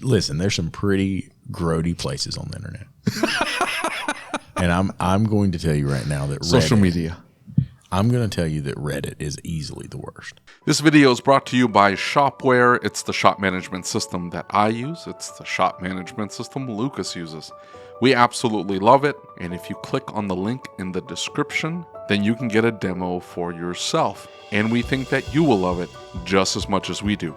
listen, there's some pretty grody places on the internet. And I'm going to tell you right now that Social media. I'm going to tell you that Reddit is easily the worst. This video is brought to you by Shop-Ware. It's the shop management system that I use. It's the shop management system Lucas uses. We absolutely love it. And if you click on the link in the description, then you can get a demo for yourself. And we think that you will love it just as much as we do.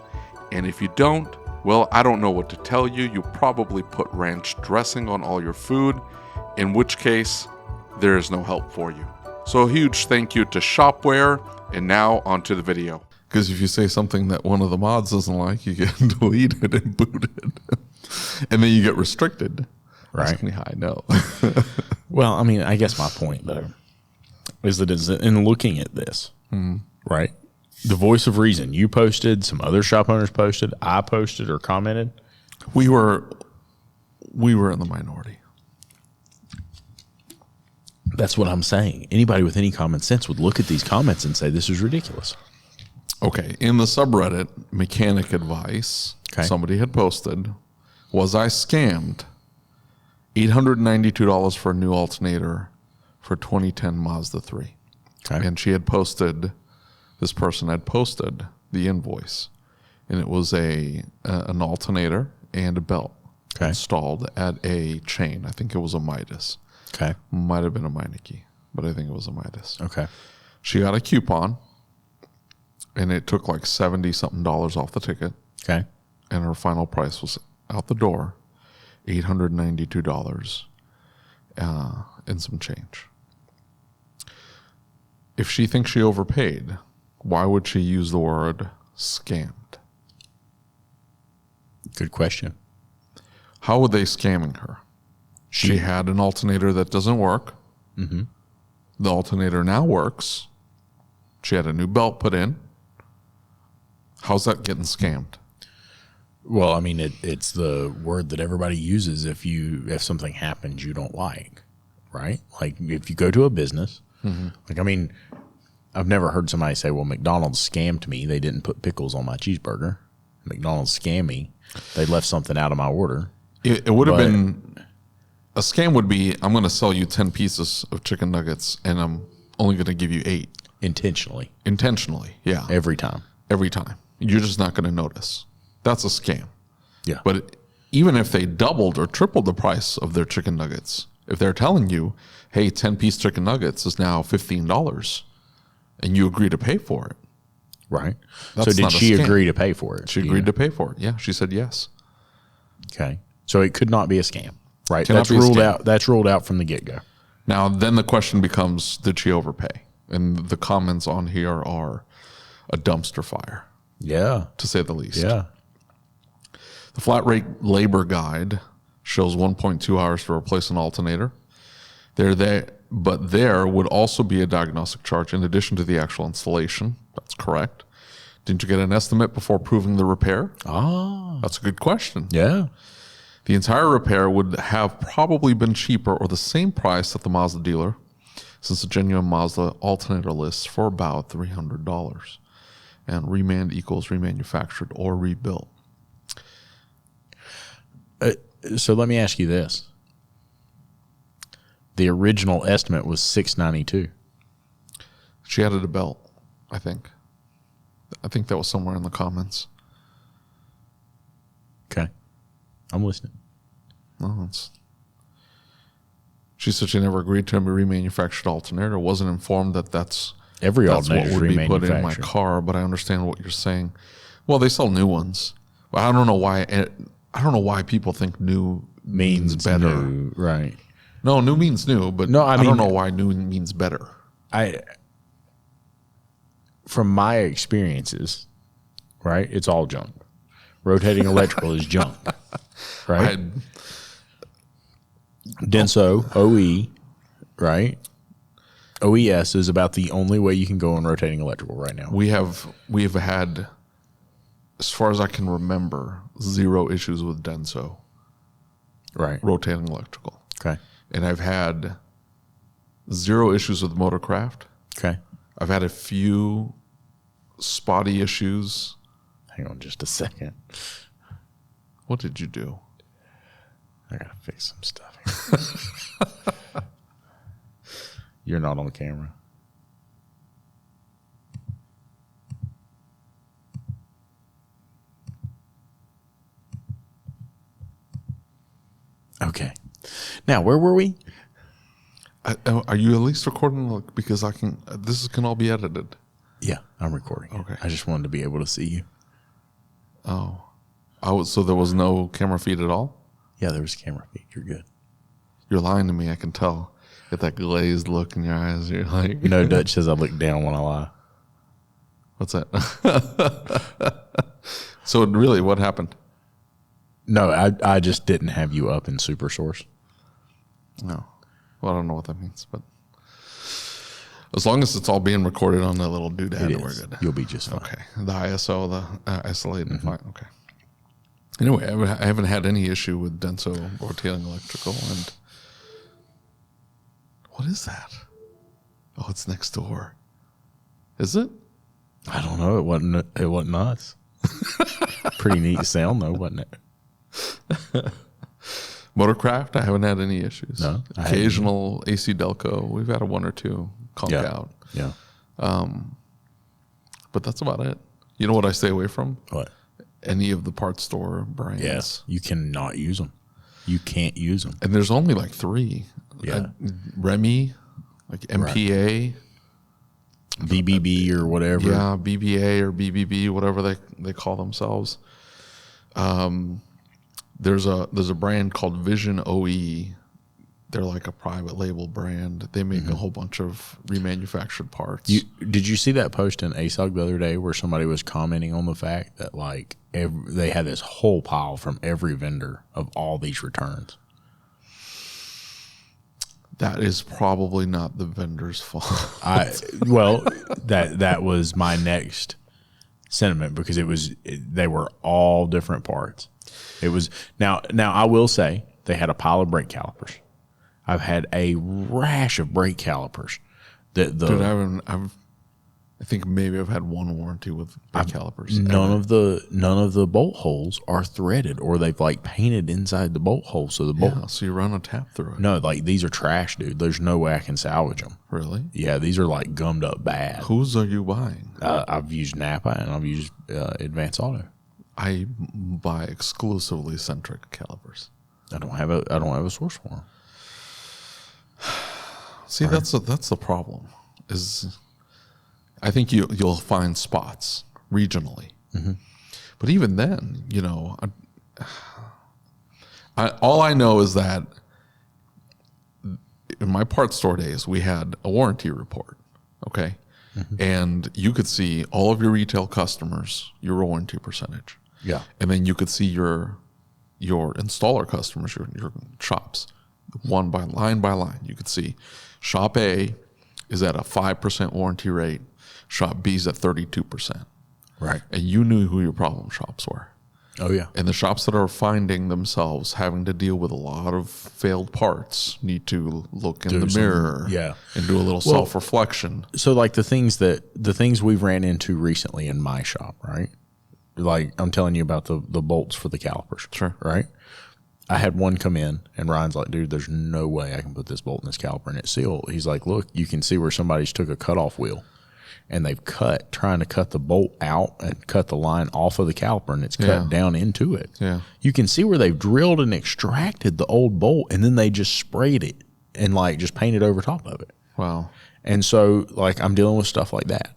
And if you don't, well, I don't know what to tell you. You probably put ranch dressing on all your food, in which case, there is no help for you. So a huge thank you to Shop-Ware, and now onto the video. Because if you say something that one of the mods doesn't like, you get deleted and booted. And then you get restricted. Right. Ask me how I know. Well, I mean, I guess my point, though, is that in looking at this, right, the voice of reason, you posted, some other shop owners posted, I posted or commented. We were in the minority. That's what I'm saying. Anybody with any common sense would look at these comments and say, this is ridiculous. Okay, in the subreddit, mechanic advice, somebody had posted, was I scammed? $892 for a new alternator for 2010 Mazda 3. Okay. And she had posted, this person had posted the invoice. And it was an alternator and a belt installed at a chain. I think it was a Midas. Okay. Might have been a Meineke, but I think it was a Midas. Okay. She got a coupon, and it took like $70-something off the ticket. Okay. And her final price was out the door, $892 and some change. If she thinks she overpaid, why would she use the word scammed? Good question. How were they scamming her? She had an alternator that doesn't work. Mm-hmm. The alternator now works. She had a new belt put in. How's that getting scammed? Well, I mean, it's the word that everybody uses if something happens you don't like, right? Like if you go to a business, like, I mean, I've never heard somebody say, well, McDonald's scammed me. They didn't put pickles on my cheeseburger. McDonald's scammed me. They left something out of my order. It would have been... A scam would be, I'm going to sell you 10 pieces of chicken nuggets, and I'm only going to give you 8. Intentionally. Intentionally, yeah. Every time. Every time. You're just not going to notice. That's a scam. Yeah. But even if they doubled or tripled the price of their chicken nuggets, if they're telling you, hey, 10-piece chicken nuggets is now $15, and you agree to pay for it. Right. So did she agree to pay for it? She agreed to pay for it. Yeah, she said yes. Okay. So it could not be a scam. Right, that's ruled out. That's ruled out from the get-go. Now, then the question becomes, did she overpay? And the comments on here are a dumpster fire. Yeah. To say the least. Yeah. The flat rate labor guide shows 1.2 hours to replace an alternator. But there would also be a diagnostic charge in addition to the actual installation. That's correct. Didn't you get an estimate before proving the repair? That's a good question. Yeah. The entire repair would have probably been cheaper or the same price at the Mazda dealer, since the genuine Mazda alternator lists for about $300. And remand equals remanufactured or rebuilt. So let me ask you this. The original estimate was $692. She added a belt, I think. I think that was somewhere in the comments. Okay. I'm listening. No, she said she never agreed to a remanufactured alternator. Wasn't informed that that's what would be put in my car. But I understand what you're saying. Well, they sell new ones, but I don't know why. I don't know why people think new means better. New, right? No, new means new, but no, I don't know why new means better. From my experiences, right? It's all junk. Rotating electrical is junk. Right? Denso, OE, right? OES is about the only way you can go on rotating electrical right now. We have had, as far as I can remember, 0 issues with Denso. Right. Rotating electrical. Okay. And I've had 0 issues with Motorcraft. Okay. I've had a few spotty issues. Hang on just a second. What did you do? I gotta fix some stuff here. You're not on camera. Okay. Now, where were we? Are you at least recording? Because I can. This can all be edited. Yeah, I'm recording. Okay. I just wanted to be able to see you. Oh, so there was no camera feed at all? Yeah, there was a camera feed. You're good. You're lying to me. I can tell. Get that glazed look in your eyes. You're like, No, Dutch says I look down when I lie. what's that? So really, what happened? No, I just didn't have you up in SuperSource. No. Well, I don't know what that means, but as long as it's all being recorded on that little doodad, we're good. You'll be just fine. Okay. The ISO, the isolated fine. Okay. Anyway, I haven't had any issue with Denso rotating electrical. And what is that? Oh, it's next door. Is it? I don't know. It wasn't us. Pretty neat sound though, wasn't it? Motorcraft, I haven't had any issues. No, Occasional AC Delco, we've had a one or two conk out. Yeah. But that's about it. You know what I stay away from? What? Any of the parts store brands. Yes. You cannot use them. You can't use them. And there's only like 3. Yeah. Remy, like MPA. BBB or whatever. Yeah, BBA or BBB, whatever they call themselves. There's a brand called Vision OE. They're like a private label brand. They make a whole bunch of remanufactured parts. Did you see that post in ASOG the other day where somebody was commenting on the fact that like they had this whole pile from every vendor of all these returns? That is probably not the vendor's fault. That was my next sentiment because they were all different parts. It was now I will say they had a pile of brake calipers. I've had a rash of brake calipers. Dude, I think maybe I've had one warranty with brake calipers. None of the bolt holes are threaded or they've like painted inside the bolt hole. So the bolt. So you run a tap through it. No, like these are trash, dude. There's no way I can salvage them. Really? Yeah, these are like gummed up bad. Whose are you buying? I've used Napa and I've used Advance Auto. I buy exclusively Centric calipers. I don't have a source for them. See, that's the problem. Is I think you'll find spots regionally, but even then, all I know is that in my parts store days we had a warranty report, okay, and you could see all of your retail customers, your warranty percentage, and then you could see your installer customers, your shops, one by line. You could see shop A is at a 5% warranty rate. Shop B is at 32%. Right. And you knew who your problem shops were. Oh, yeah. And the shops that are finding themselves having to deal with a lot of failed parts need to look in the mirror and do a little self-reflection. So like the things we've ran into recently in my shop, right? Like I'm telling you about the bolts for the calipers. Sure. Right? I had one come in and Ryan's like, dude, there's no way I can put this bolt in this caliper and it's sealed. He's like, look, you can see where somebody's took a cutoff wheel and they've trying to cut the bolt out and cut the line off of the caliper and it's cut down into it. Yeah. You can see where they've drilled and extracted the old bolt and then they just sprayed it and like just painted over top of it. Wow. And so like I'm dealing with stuff like that.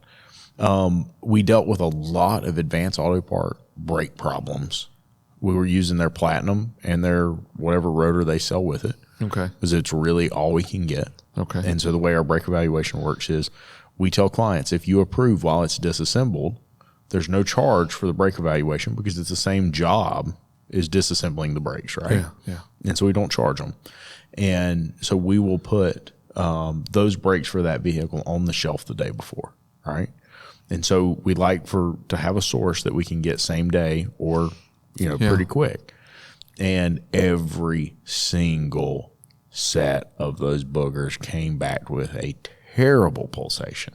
We dealt with a lot of Advance Auto Part brake problems. We were using their Platinum and their whatever rotor they sell with it. Okay. Because it's really all we can get. Okay. And so the way our brake evaluation works is we tell clients, if you approve while it's disassembled, there's no charge for the brake evaluation because it's the same job as disassembling the brakes, right? Yeah, yeah. And so we don't charge them. And so we will put those brakes for that vehicle on the shelf the day before, right? And so we like to have a source that we can get same day or pretty quick. And every single set of those boogers came back with a terrible pulsation.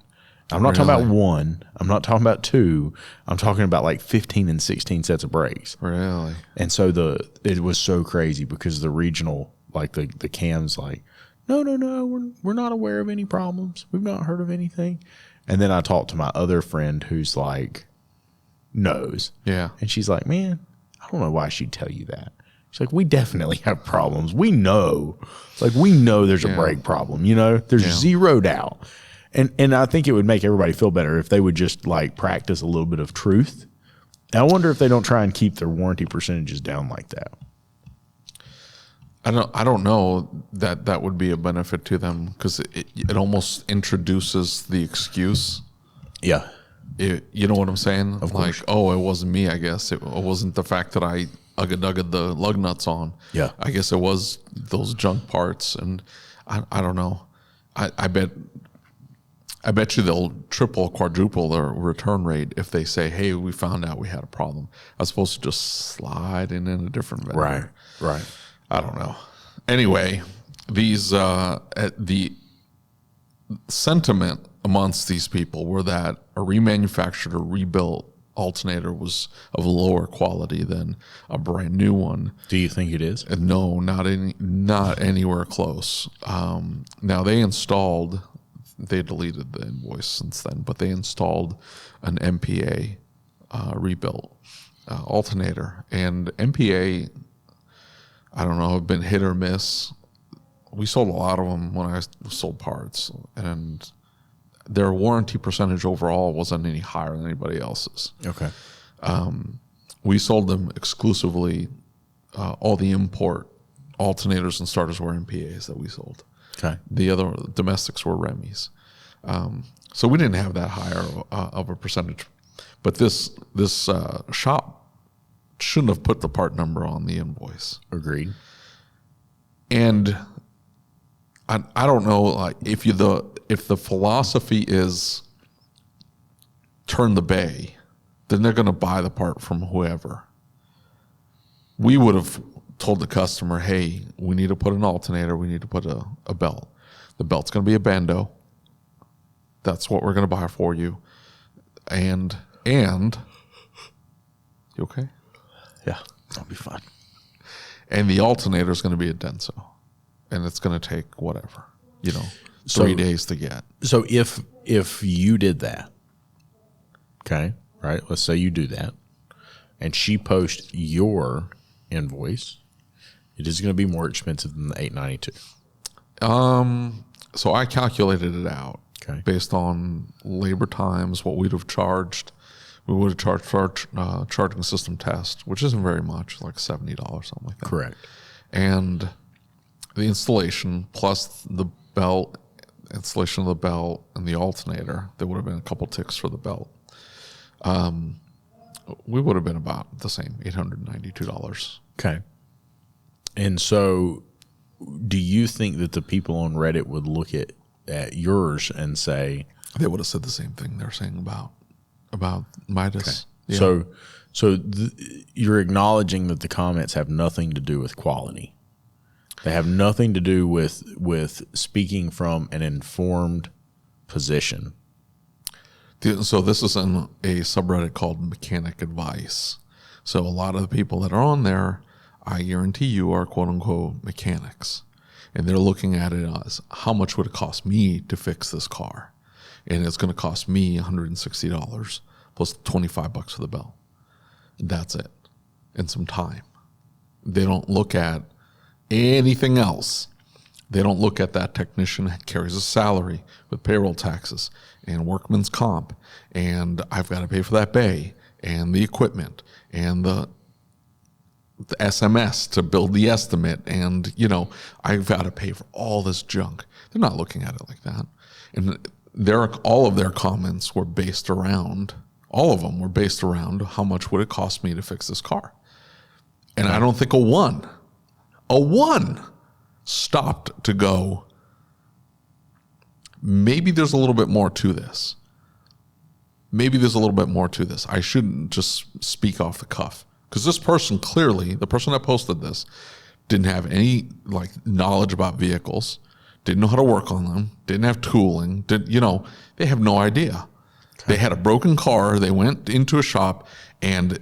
I'm not talking about one. I'm not talking about two. I'm talking about like 15 and 16 sets of brakes. Really? And so it was so crazy because the regional, like the CAM's like, no, we're not aware of any problems. We've not heard of anything. And then I talked to my other friend who's like, knows. Yeah. And she's like, man, I don't know why she'd tell you that. She's like, we definitely have problems. We know. Like, we know there's a brake problem, you know? There's zero doubt. And I think it would make everybody feel better if they would just, like, practice a little bit of truth. And I wonder if they don't try and keep their warranty percentages down like that. I don't know that would be a benefit to them because it almost introduces the excuse. Yeah. You know what I'm saying? Of course. Like, oh, it wasn't me, I guess. It wasn't the fact that I ugga-dugga the lug nuts on. Yeah. I guess it was those junk parts. And I don't know. I bet you they'll triple, quadruple their return rate if they say, hey, we found out we had a problem. I was supposed to just slide in a different vendor. Right. I don't know. Anyway, these the sentiment amongst these people were that a remanufactured or rebuilt alternator was of lower quality than a brand new one. Do you think it is? And no, not anywhere close. Now they deleted the invoice since then, but they installed an MPA rebuilt alternator, and MPA, I don't know, have been hit or miss. We sold a lot of them when I sold parts, and their warranty percentage overall wasn't any higher than anybody else's. Okay. We sold them exclusively. All the import alternators and starters were MPAs that we sold. Okay. The other domestics were Remis. So we didn't have that higher of a percentage. But this shop shouldn't have put the part number on the invoice. Agreed. And I don't know, like if the philosophy is turn the bay, then they're going to buy the part from whoever. We would have told the customer, hey, we need to put an alternator, we need to put a belt. The belt's going to be a Bando. That's what we're going to buy for you. And you okay? Yeah, I'll be fine. And the alternator is going to be a Denso. And it's going to take whatever, 3 days to get. So if you did that, okay, right? Let's say you do that, and she posts your invoice, it is going to be more expensive than the $892. So I calculated it out based on labor times, what we'd have charged. We would have charged for our charging system test, which isn't very much, like $70, something like that. Correct. And the installation plus the belt, installation of the belt and the alternator, there would have been a couple ticks for the belt. We would have been about the same, $892. Okay. And so do you think that the people on Reddit would look at yours and say... They would have said the same thing they're saying about Midas. Okay. Yeah. So you're acknowledging that the comments have nothing to do with quality. They have nothing to do with speaking from an informed position. So this is in a subreddit called Mechanic Advice. So a lot of the people that are on there, I guarantee you, are quote-unquote mechanics. And they're looking at it as, how much would it cost me to fix this car? And it's going to cost me $160 plus $25 for the belt. That's it. And some time. They don't look at anything else. They don't look at that technician carries a salary with payroll taxes and workman's comp, and I've got to pay for that bay and the equipment and the SMS to build the estimate, and I've got to pay for all this junk. They're not looking at it like that. And all of their comments were based around, all of them were based around how much would it cost me to fix this car. And I don't think a one stopped to go, maybe there's a little bit more to this. Maybe there's a little bit more to this. I shouldn't just speak off the cuff. Because this person clearly, the person that posted this, didn't have any knowledge about vehicles, didn't know how to work on them, didn't have tooling, they have no idea. Okay. They had a broken car. They went into a shop, and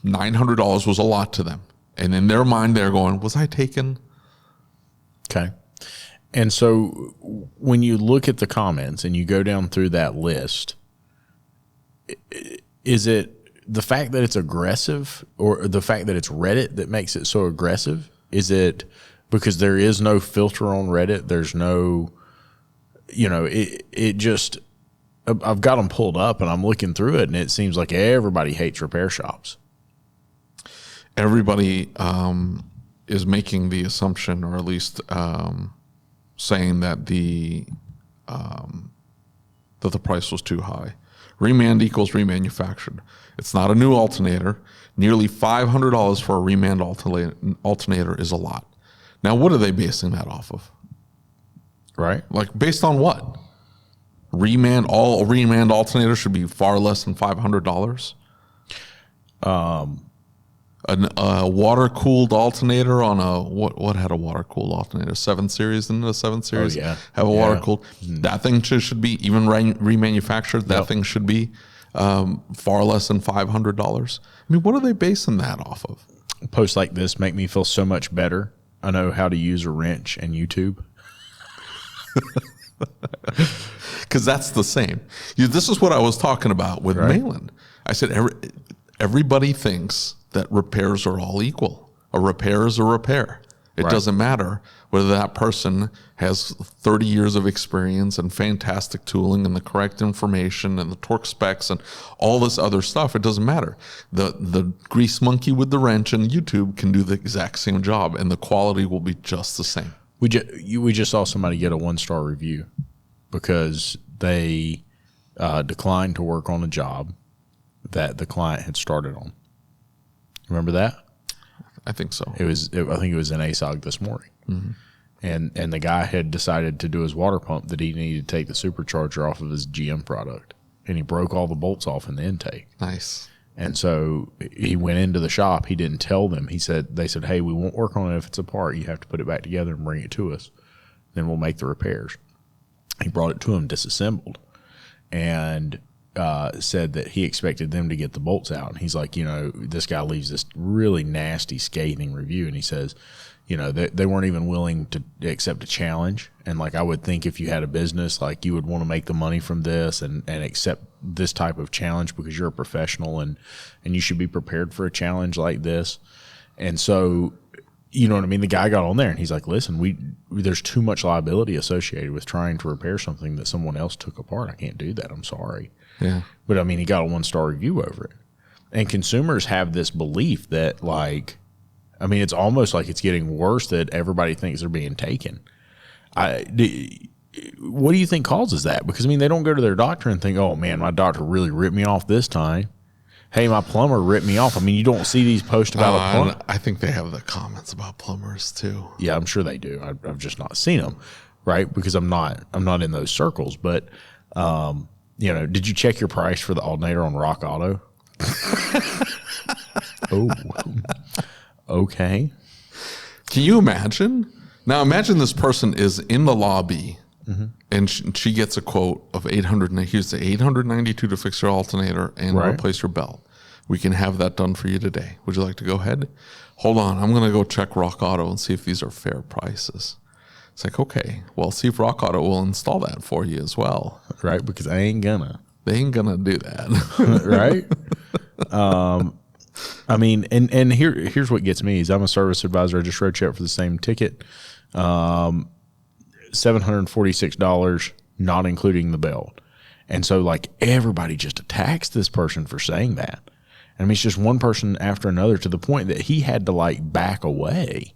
$900 was a lot to them. And in their mind, they're going, was I taken? Okay. And so when you look at the comments and you go down through that list, is it the fact that it's aggressive or the fact that it's Reddit that makes it so aggressive? Is it because there is no filter on Reddit? There's no, it just, I've got them pulled up and I'm looking through it and it seems like everybody hates repair shops. Everybody is making the assumption, or at least saying that the price was too high. Remand equals remanufactured. It's not a new alternator. Nearly $500 for a remand alternator is a lot. Now, what are they basing that off of? Right. Like, based on what? All remand alternators should be far less than $500. A water-cooled alternator on a, what had a water-cooled alternator? 7 Series, didn't a 7 Series have a water-cooled? That thing should be, even remanufactured, that thing should be far less than $500. I mean, what are they basing that off of? Posts like this make me feel so much better. I know how to use a wrench and YouTube. Because that's the same. This is what I was talking about with Malin. I said everybody thinks that repairs are all equal. A repair is a repair. It doesn't matter whether that person has 30 years of experience and fantastic tooling and the correct information and the torque specs and all this other stuff. It doesn't matter. The grease monkey with the wrench and YouTube can do the exact same job, and the quality will be just the same. We just saw somebody get a 1-star review because they declined to work on a job that the client had started on. Remember that? I think so. I think it was in ASOG this morning. Mm-hmm. And the guy had decided to do his water pump that he needed to take the supercharger off of his GM product. And he broke all the bolts off in the intake. Nice. And so he went into the shop. He didn't tell them. They said, hey, we won't work on it if it's apart. You have to put it back together and bring it to us. Then we'll make the repairs. He brought it to him disassembled and said that he expected them to get the bolts out. And he's like, this guy leaves this really nasty, scathing review. And he says, they weren't even willing to accept a challenge. And like, I would think if you had a business, like you would want to make the money from this and accept this type of challenge because you're a professional and you should be prepared for a challenge like this. And so, you know what I mean? The guy got on there and he's like, listen, there's too much liability associated with trying to repair something that someone else took apart. I can't do that. I'm sorry. Yeah. But I mean, he got a 1-star review over it. And consumers have this belief that it's almost like it's getting worse that everybody thinks they're being taken. What do you think causes that? Because they don't go to their doctor and think, oh man, my doctor really ripped me off this time. Hey, my plumber ripped me off. You don't see these posts about a plumber. I think they have the comments about plumbers too. Yeah, I'm sure they do. I've just not seen them, right? Because I'm not in those circles. But did you check your price for the alternator on Rock Auto? Oh, okay. Can you imagine? Now imagine this person is in the lobby and she gets a quote of here's the $892 to fix your alternator and replace your belt. We can have that done for you today. Would you like to go ahead? Hold on, I'm going to go check Rock Auto and see if these are fair prices. It's like, okay, well, see if Rock Auto will install that for you as well. Right, because they ain't gonna do that. Right? And here's what gets me is I'm a service advisor. I just wrote you up for the same ticket. $746, not including the belt. And so like everybody just attacks this person for saying that. It's just one person after another to the point that he had to like back away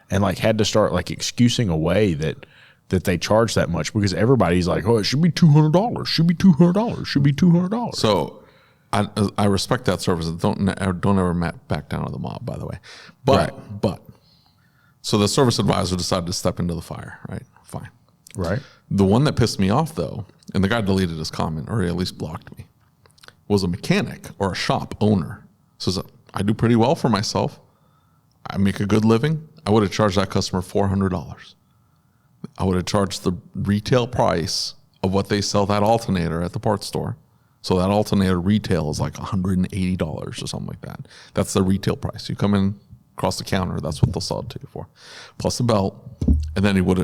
and like had to start like excusing away that they charge that much because everybody's like, oh, it should be $200, should be $200, should be $200. So I respect that service. Don't ever back down to the mob, by the way. But so the service advisor decided to step into the fire, right? Fine. Right. The one that pissed me off though, and the guy deleted his comment or he at least blocked me, was a mechanic or a shop owner. Says, I do pretty well for myself. I make a good living. I would have charged that customer $400. I would have charged the retail price of what they sell that alternator at the parts store. So that alternator retail is like $180 or something like that. That's the retail price. You come in across the counter, that's what they'll sell it to you for, plus the belt, and then he would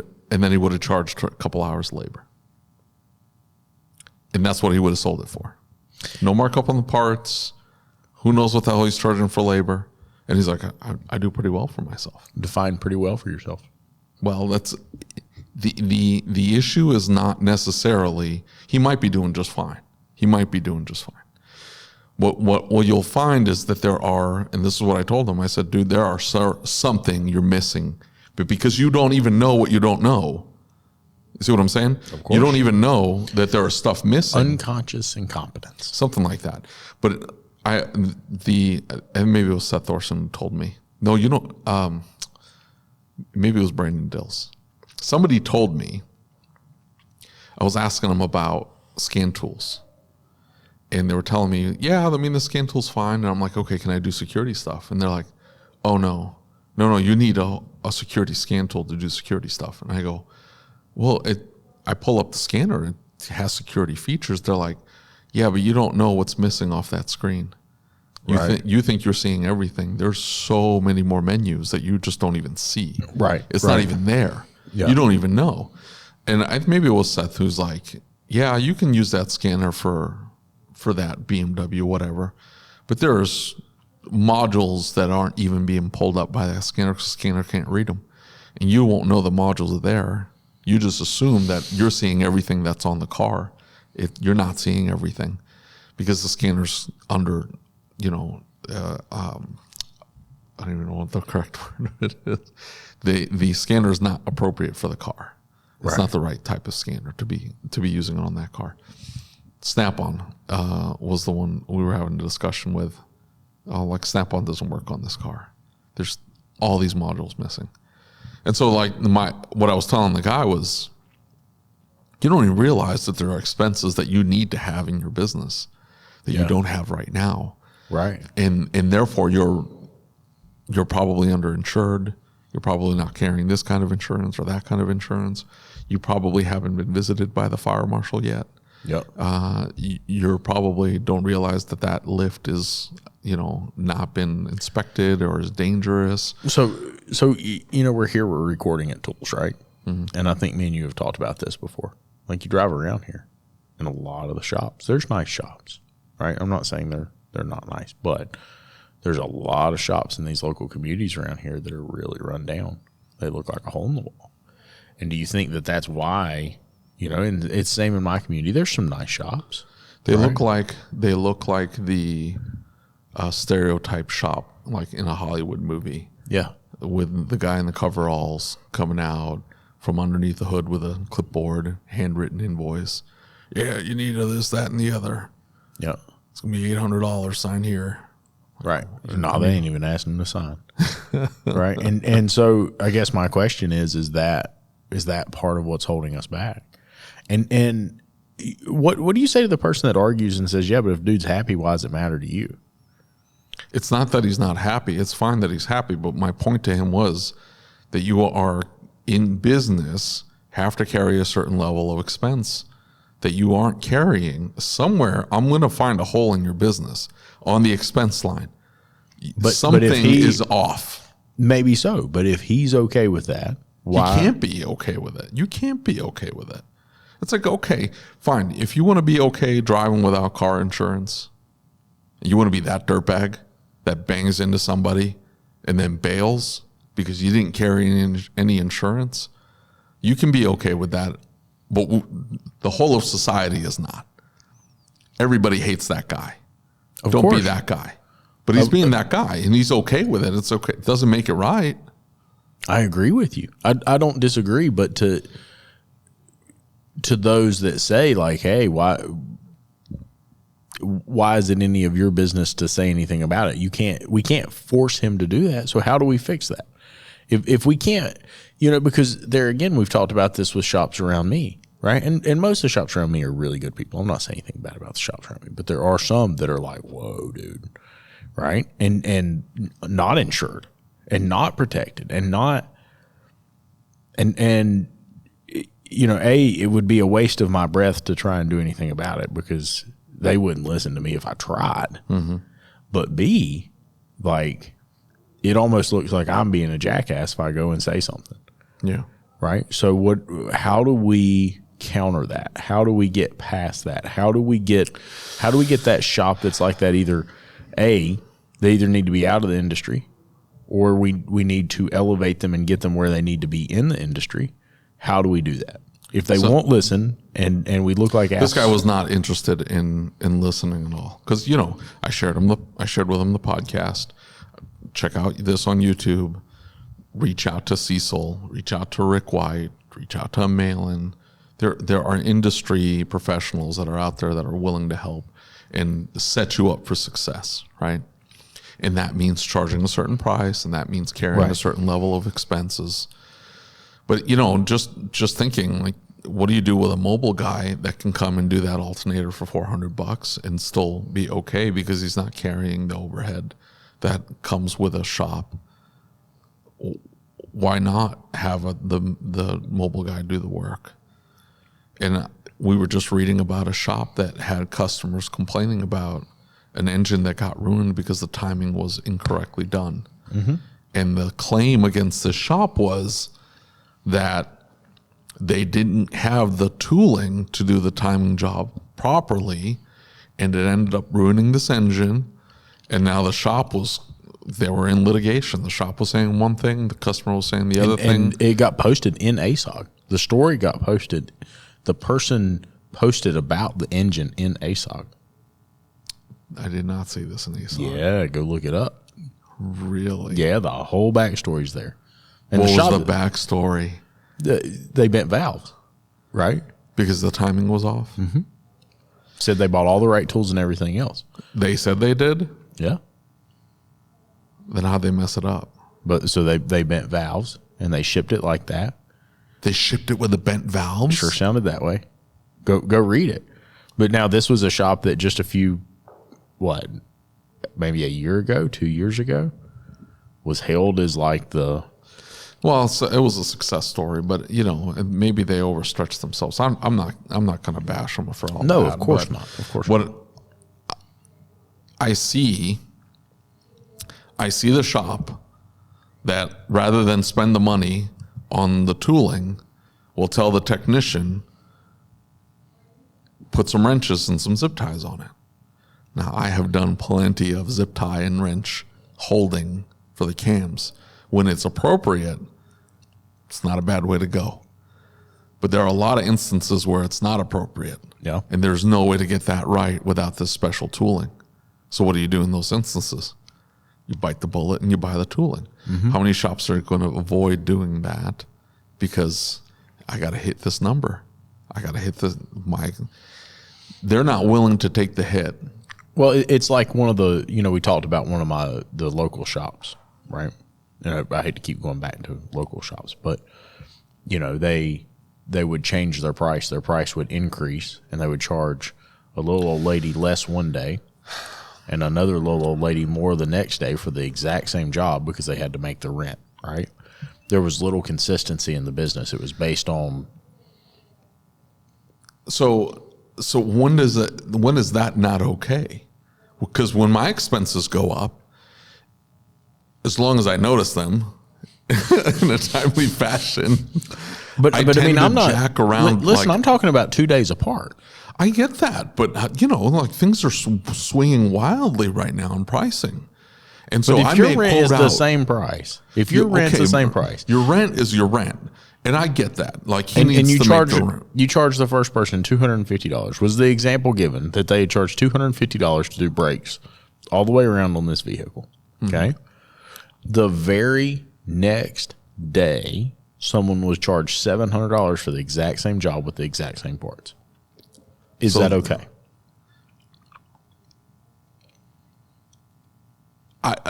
have charged a couple hours labor, and that's what he would have sold it for. No markup on the parts. Who knows what the hell he's charging for labor? And he's like, I do pretty well for myself. Define pretty well for yourself. Well, that's the issue is not necessarily he might be doing just fine. He might be doing just fine. What you'll find is that there are, and this is what I told him. I said, dude, there are something you're missing, but because you don't even know what you don't know. You see what I'm saying? Of course. You don't even know that there is stuff missing. Unconscious incompetence. Something like that. But and maybe it was Seth Thorson who told me. No, you don't. Maybe it was Brandon Dills. Somebody told me. I was asking them about scan tools. And they were telling me, yeah, I mean, the scan tool's fine. And I'm like, okay, can I do security stuff? And they're like, oh, no, you need a security scan tool to do security stuff. And I go, well, I pull up the scanner. It has security features. They're like, yeah, but you don't know what's missing off that screen. You think you're seeing everything. There's so many more menus that you just don't even see. Right. It's not even there. Yeah. You don't even know. And maybe it was Seth who's like, yeah, you can use that scanner for that BMW, whatever. But there's modules that aren't even being pulled up by that scanner because the scanner can't read them. And you won't know the modules are there. You just assume that you're seeing everything that's on the car. You're not seeing everything because the scanner's under, I don't even know what the correct word is. The scanner is not appropriate for the car. It's not the right type of scanner to be using on that car. Snap-on was the one we were having a discussion with. Like Snap-on doesn't work on this car. There's all these modules missing. And so like what I was telling the guy was, you don't even realize that there are expenses that you need to have in your business that you don't have right now. Right. And therefore you're probably underinsured. You're probably not carrying this kind of insurance or that kind of insurance. You probably haven't been visited by the fire marshal yet. Yep. You probably don't realize that lift is, not been inspected or is dangerous. So we're here, we're recording at Tools, right? Mm-hmm. And I think me and you have talked about this before. Like you drive around here in a lot of the shops. There's nice shops, right? I'm not saying they're not nice, but there's a lot of shops in these local communities around here that are really run down. They look like a hole in the wall. And do you think that that's why, and it's the same in my community. There's some nice shops. They look like the stereotype shop, like in a Hollywood movie. Yeah. With the guy in the coveralls coming out from underneath the hood with a clipboard, handwritten invoice. Yeah, you need this, that, and the other. Yeah. It's going to be $800, sign here. Right. No, they ain't even asking them to sign. Right. And so I guess my question is that part of what's holding us back? And what do you say to the person that argues and says, yeah, but if dude's happy, why does it matter to you? It's not that he's not happy. It's fine that he's happy. But my point to him was that you are in business, have to carry a certain level of expense that you aren't carrying. Somewhere, I'm going to find a hole in your business on the expense line. But something is off. Maybe so. But if he's okay with that, why? You can't be okay with it. You can't be okay with it. It's like, okay, fine. If you want to be okay driving without car insurance, you want to be that dirtbag that bangs into somebody and then bails because you didn't carry any insurance, you can be okay with that. But the whole of society is not. Everybody hates that guy. Don't be that guy. But he's being that guy, and he's okay with it. It's okay. It doesn't make it right. I agree with you. I don't disagree. But to those that say, like, hey, why is it any of your business to say anything about it? We can't force him to do that. So how do we fix that? If we can't, because there again, we've talked about this with shops around me, right? And most of the shops around me are really good people. I'm not saying anything bad about the shops around me, but there are some that are like, whoa, dude, right? And not insured and not protected and not, and it would be a waste of my breath to try and do anything about it because they wouldn't listen to me if I tried. Mm-hmm. But B, like, it almost looks like I'm being a jackass if I go and say something. Yeah. Right. So how do we counter that? How do we get past that? How do we get that shop that's like that? Either they either need to be out of the industry, or we need to elevate them and get them where they need to be in the industry. How do we do that? If they won't listen and we look like assholes. This guy was not interested in listening at all. Because, I shared with him the podcast. Check out this on YouTube. Reach out to Cecil. Reach out to Rick White. Reach out to Malin. There are industry professionals that are out there that are willing to help and set you up for success, right? And that means charging a certain price, and that means carrying a certain level of expenses. But, just thinking, like, what do you do with a mobile guy that can come and do that alternator for $400 and still be okay because he's not carrying the overhead that comes with a shop? Why not have the mobile guy do the work? And we were just reading about a shop that had customers complaining about an engine that got ruined because the timing was incorrectly done. Mm-hmm. And the claim against this shop was that they didn't have the tooling to do the timing job properly, and it ended up ruining this engine. And now they were in litigation. The shop was saying one thing, the customer was saying the other thing. And it got posted in ASOG. The story got posted. The person posted about the engine in ASOG. I did not see this in ASOG. Yeah, go look it up. Really? Yeah, the whole backstory's there. And what was the backstory? They bent valves, right? Because the timing was off? Mm-hmm. Said they bought all the right tools and everything else. They said they did? Yeah. Then how'd they mess it up? But so they bent valves, and they shipped it like that. They shipped it with the bent valves? Sure sounded that way. Go read it. But now this was a shop that just maybe a year ago, 2 years ago, was hailed as like the... Well, so it was a success story, but maybe they overstretched themselves. I'm not going to bash them for all that. No, of course not. Of course not. I see the shop that rather than spend the money on the tooling, will tell the technician, put some wrenches and some zip ties on it. Now, I have done plenty of zip tie and wrench holding for the cams. When it's appropriate, it's not a bad way to go. But there are a lot of instances where it's not appropriate. Yeah. And there's no way to get that right without this special tooling. So what do you do in those instances? You bite the bullet and you buy the tooling. Mm-hmm. How many shops are going to avoid doing that because I got to hit this number? I got to hit they're not willing to take the hit. Well, it's like one of the, we talked about one of the local shops, right? And I hate to keep going back to local shops, but they would change their price. Their price would increase, and they would charge a little old lady less one day and another little old lady more the next day for the exact same job because they had to make the rent, right? There was little consistency in the business. It was based on. So when is that not okay? Because when my expenses go up, as long as I notice them in a timely fashion, but I mean, I'm not jack around. Listen, I'm talking about 2 days apart. I get that, but things are swinging wildly right now in pricing, and so if your rent is the same price, your rent is your rent, and I get that. Like you charge the first person $250. Was the example given that they had charged $250 to do brakes all the way around on this vehicle? Okay, the very next day, someone was charged $700 for the exact same job with the exact same parts. Is that okay?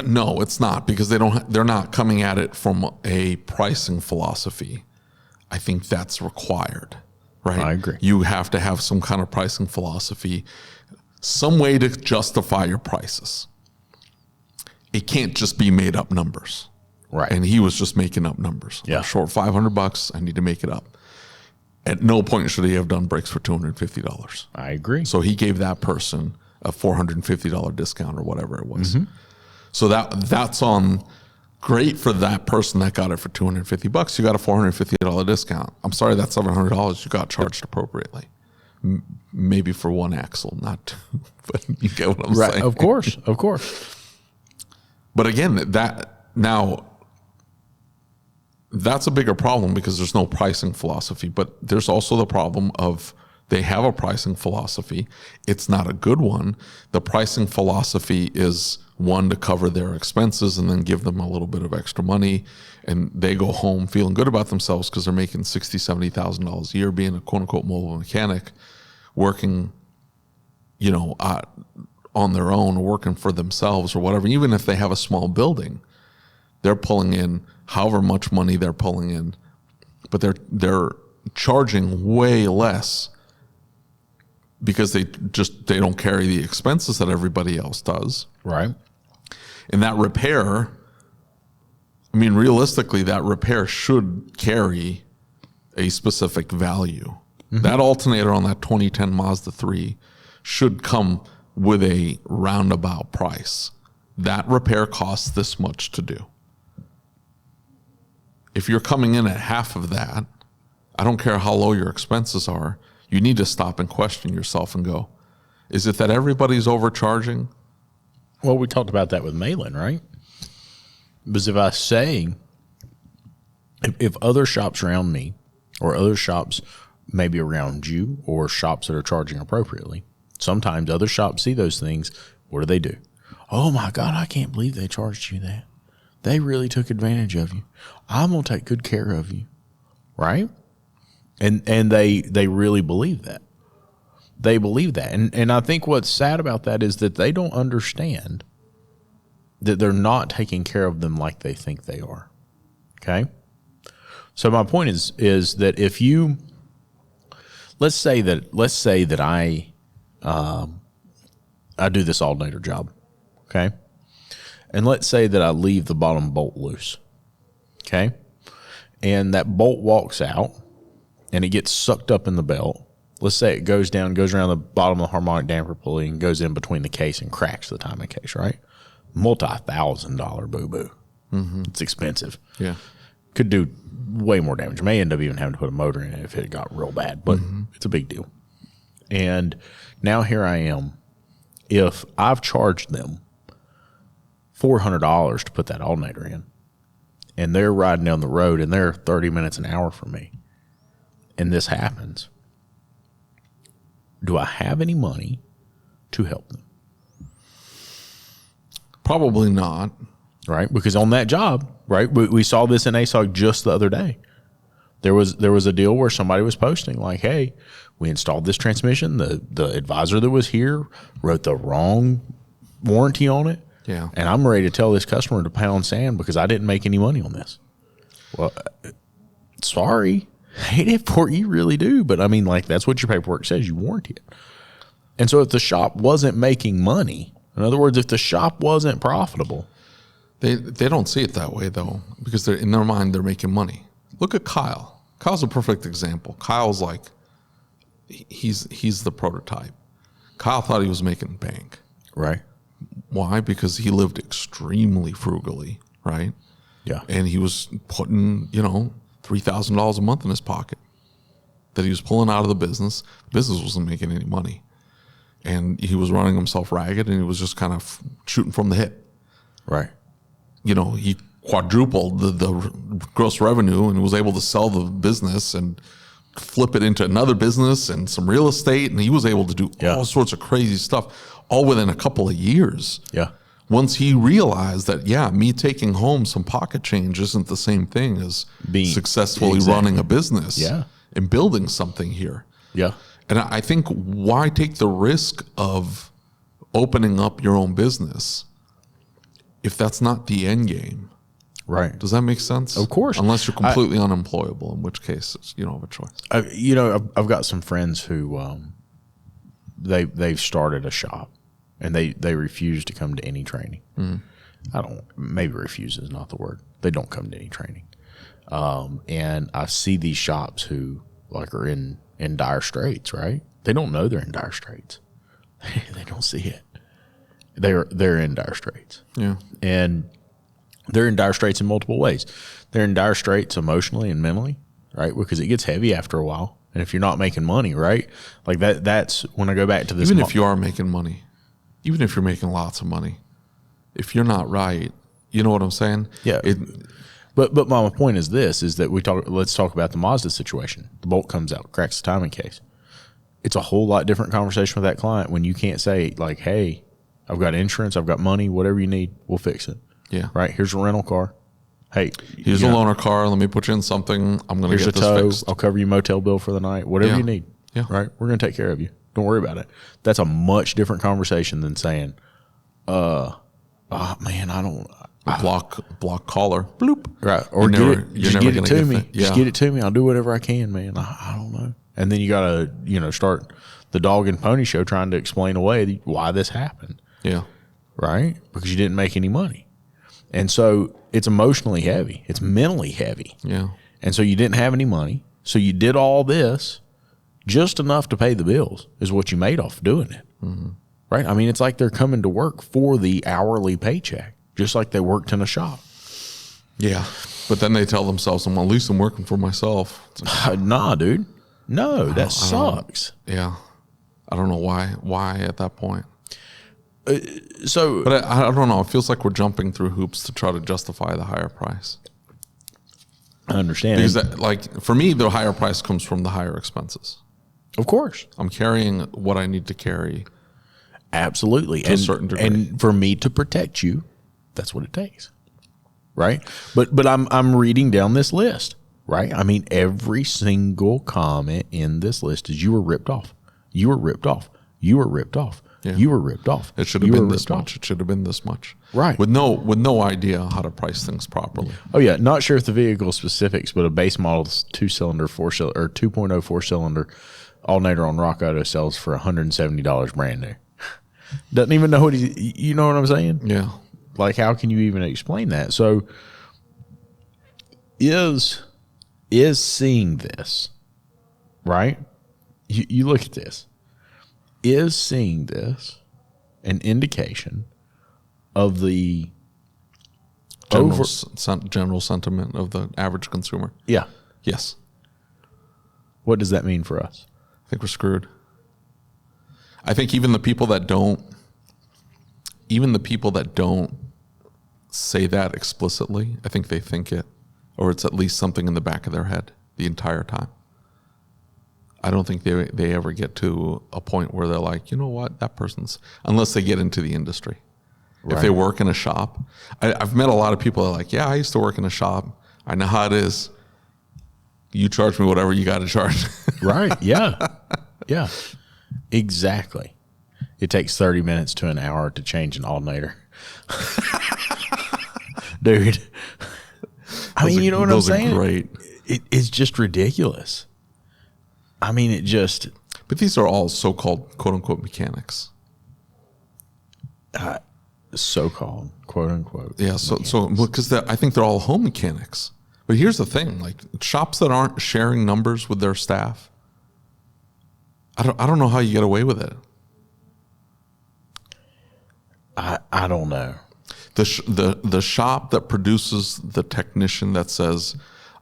No, it's not, because they're not coming at it from a pricing philosophy. I think that's required, right? I agree. You have to have some kind of pricing philosophy, some way to justify your prices. It can't just be made up numbers. Right. And he was just making up numbers. Yeah. I'm short $500, I need to make it up. At no point should he have done brakes for $250. I agree. So he gave that person a $450 discount or whatever it was. So that's on great for that person that got it for $250. You got a $450 discount. I'm sorry, that's $700 you got charged appropriately. Maybe for one axle, not two, but you get what I'm saying. Of course, of course. But again, that's a bigger problem because there's no pricing philosophy. But there's also the problem of they have a pricing philosophy. It's not a good one. The pricing philosophy is one to cover their expenses and then give them a little bit of extra money. And they go home feeling good about themselves because they're making $60,000, $70,000 a year being a quote unquote mobile mechanic, working, on their own or working for themselves or whatever. Even if they have a small building, they're pulling in however much money they're pulling in, but they're charging way less because they don't carry the expenses that everybody else does. Right. And that repair, realistically, that repair should carry a specific value. That alternator on that 2010 Mazda 3 should come with a roundabout price. That repair costs this much to do. If you're coming in at half of that, I don't care how low your expenses are, you need to stop and question yourself and go, is it that everybody's overcharging? Well, we talked about that with Malin, right? Because if I say, if other shops around me or other shops maybe around you or shops that are charging appropriately, sometimes other shops see those things. What do? Oh my God, I can't believe they charged you that. They really took advantage of you. I'm going to take good care of you. Right? And they really believe that. They believe that. And I think what's sad about that is that they don't understand that they're not taking care of them like they think they are. Okay? So my point is that if you let's say that I do this alternator job. Okay? And let's say that I leave the bottom bolt loose. Okay? And that bolt walks out and it gets sucked up in the belt. Let's say it goes around the bottom of the harmonic damper pulley and goes in between the case and cracks the timing case, right? Multi-$1,000 boo-boo. It's expensive. Yeah. Could do way more damage. May end up even having to put a motor in it if it got real bad, but it's a big deal. And now here I am. If I've charged them $400 to put that alternator in, and they're riding down the road and they're 30 minutes an hour from me, and this happens, do I have any money to help them? Probably not. Right? Because on that job, right, we saw this in ASOG just the other day. There was a deal where somebody was posting like, hey, we installed this transmission. The advisor that was here wrote the wrong warranty on it. Yeah. And I'm ready to tell this customer to pound sand because I didn't make any money on this. Well, sorry. Hate it for you, really do. But that's what your paperwork says. You warranty it. And so if the shop wasn't making money, in other words, if the shop wasn't profitable, They don't see it that way, though, because in their mind, they're making money. Look at Kyle. Kyle's a perfect example. Kyle's like, he's the prototype. Kyle thought he was making bank. right? Why? Because he lived extremely frugally, right? Yeah. And he was putting, $3,000 a month in his pocket that he was pulling out of the business. The business wasn't making any money. And he was running himself ragged, and he was just kind of shooting from the hip. Right. He quadrupled the gross revenue and was able to sell the business and flip it into another business and some real estate. And he was able to do all sorts of crazy stuff all within a couple of years. Yeah. Once he realized that, me taking home some pocket change isn't the same thing as being successfully running a business and building something here. Yeah. And I think, why take the risk of opening up your own business if that's not the end game? Right. Does that make sense? Of course. Unless you're completely unemployable, in which case you don't have a choice. I've got some friends who they've started a shop and they refuse to come to any training. Maybe refuse is not the word. They don't come to any training. And I see these shops who like are in dire straits, right? They don't know they're in dire straits. They don't see it. They're in dire straits. Yeah. And they're in dire straits in multiple ways. They're in dire straits emotionally and mentally, right? Because it gets heavy after a while. And if you're not making money, right? Like that's when I go back to this. Even if you are making money, even if you're making lots of money, if you're not right, you know what I'm saying? Yeah. But my point is this, is that let's talk about the Mazda situation. The bolt comes out, cracks the timing case. It's a whole lot different conversation with that client when you can't say like, hey, I've got insurance, I've got money, whatever you need, we'll fix it. Yeah. Right? Here's a rental car. Hey, here's a loaner car. Let me put you in something. I'm going to get this fixed. I'll cover your motel bill for the night. Whatever you need. Yeah. Right? We're going to take care of you. Don't worry about it. That's a much different conversation than saying, man, I don't. Block caller. Bloop. Right. Or just get it to me. Just get it to me. I'll do whatever I can, man. I don't know. And then you got to, start the dog and pony show trying to explain away why this happened. Yeah. Right? Because you didn't make any money. And so it's emotionally heavy. It's mentally heavy. Yeah. And so you didn't have any money. So you did all this, just enough to pay the bills is what you made off doing it. Mm-hmm. Right? I mean, it's like they're coming to work for the hourly paycheck, just like they worked in a shop. Yeah. But then they tell themselves, well, at least I'm working for myself. Nah, dude. No, that sucks. Yeah. I don't know why at that point. But I don't know. It feels like we're jumping through hoops to try to justify the higher price. I understand. Because for me, the higher price comes from the higher expenses. Of course. I'm carrying what I need to carry. Absolutely. To a certain degree. And for me to protect you, that's what it takes. Right? But I'm reading down this list. Right? I mean, every single comment in this list is you were ripped off. You were ripped off. You were ripped off. Yeah. You were ripped off. It should have been this much. It should have been this much. Right. With no idea how to price things properly. Oh yeah, not sure if the vehicle specifics, but a base model 2-cylinder 4-cylinder or 2.0 4-cylinder alternator on Rock Auto sells for $170 brand new. Doesn't even know what you know what I'm saying? Yeah. Like, how can you even explain that? So is seeing this, right? You look at this. Is seeing this an indication of the general sentiment of the average consumer? Yeah. Yes. What does that mean for us? I think we're screwed. I think even the people that don't say that explicitly, I think they think it, or it's at least something in the back of their head the entire time. I don't think they ever get to a point where they're like, you know what, that person's, unless they get into the industry. Right. If they work in a shop. I've met a lot of people that are like, yeah, I used to work in a shop. I know how it is. You charge me whatever you got to charge. Right, yeah. Yeah, exactly. It takes 30 minutes to an hour to change an alternator. Dude. I mean, you know what I'm saying? Those are great. It's just ridiculous. I mean, But these are all so-called quote-unquote mechanics. So-called quote-unquote. Yeah, so because I think they're all home mechanics. But here's the thing, like shops that aren't sharing numbers with their staff, I don't know how you get away with it. I don't know. The shop that produces the technician that says,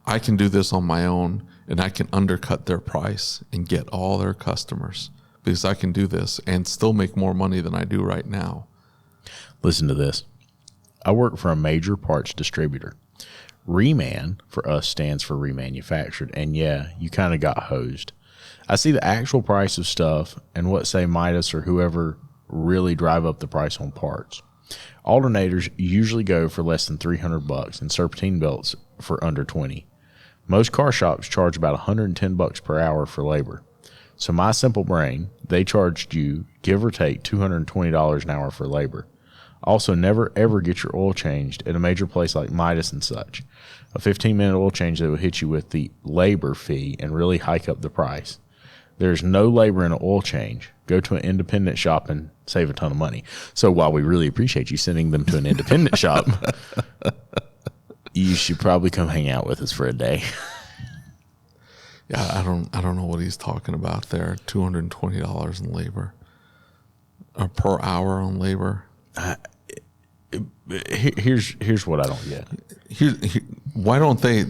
I can do this on my own and I can undercut their price and get all their customers because I can do this and still make more money than I do right now. Listen to this. I work for a major parts distributor. Reman for us stands for remanufactured. And yeah, you kind of got hosed. I see the actual price of stuff and what say Midas or whoever really drive up the price on parts. Alternators usually go for less than $300 and serpentine belts for under 20. Most car shops charge about $110 per hour for labor. So my simple brain, they charged you, give or take, $220 an hour for labor. Also, never ever get your oil changed at a major place like Midas and such. A 15-minute oil change that will hit you with the labor fee and really hike up the price. There's no labor in an oil change. Go to an independent shop and save a ton of money. So while we really appreciate you sending them to an independent shop, you should probably come hang out with us for a day. Yeah, I don't know what he's talking about there. $220 in labor, or per hour on labor. Here's what I don't get. Why don't they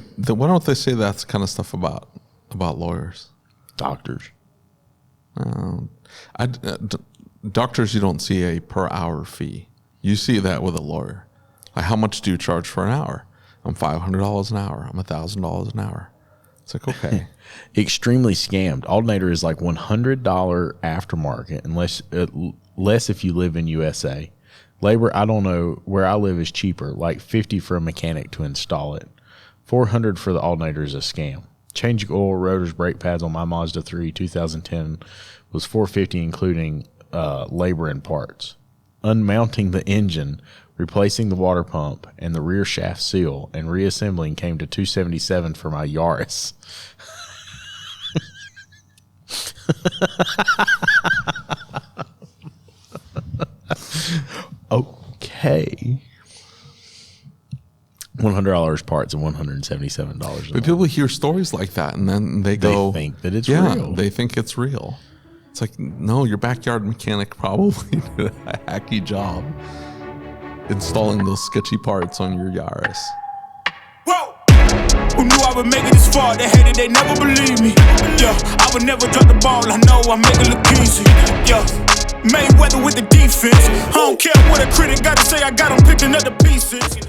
say that kind of stuff about lawyers? Doctors. Doctors, you don't see a per hour fee. You see that with a lawyer. Like, how much do you charge for an hour? I'm $500 an hour. I'm $1,000 an hour. It's like, okay. Extremely scammed. Alternator is like $100 aftermarket, unless less if you live in USA. Labor, I don't know. Where I live is cheaper, like $50 for a mechanic to install it. $400 for the alternator is a scam. Changing oil, rotors, brake pads on my Mazda 3 2010 was $450, including labor and parts. Unmounting the engine, replacing the water pump and the rear shaft seal, and reassembling came to $277 for my Yaris. Okay. $100 parts and $177. But people hear stories like that, and then they go, They think that it's real. They think it's real. It's like, no, your backyard mechanic probably did a hacky job installing those sketchy parts on your Yaris. Whoa! Who knew I would make it this far? They hated, they never believed me. Yeah, I would never drop the ball. I know I make it look easy. Yeah, Mayweather with the defense. I don't care what a critic got to say. I got them picking up the pieces.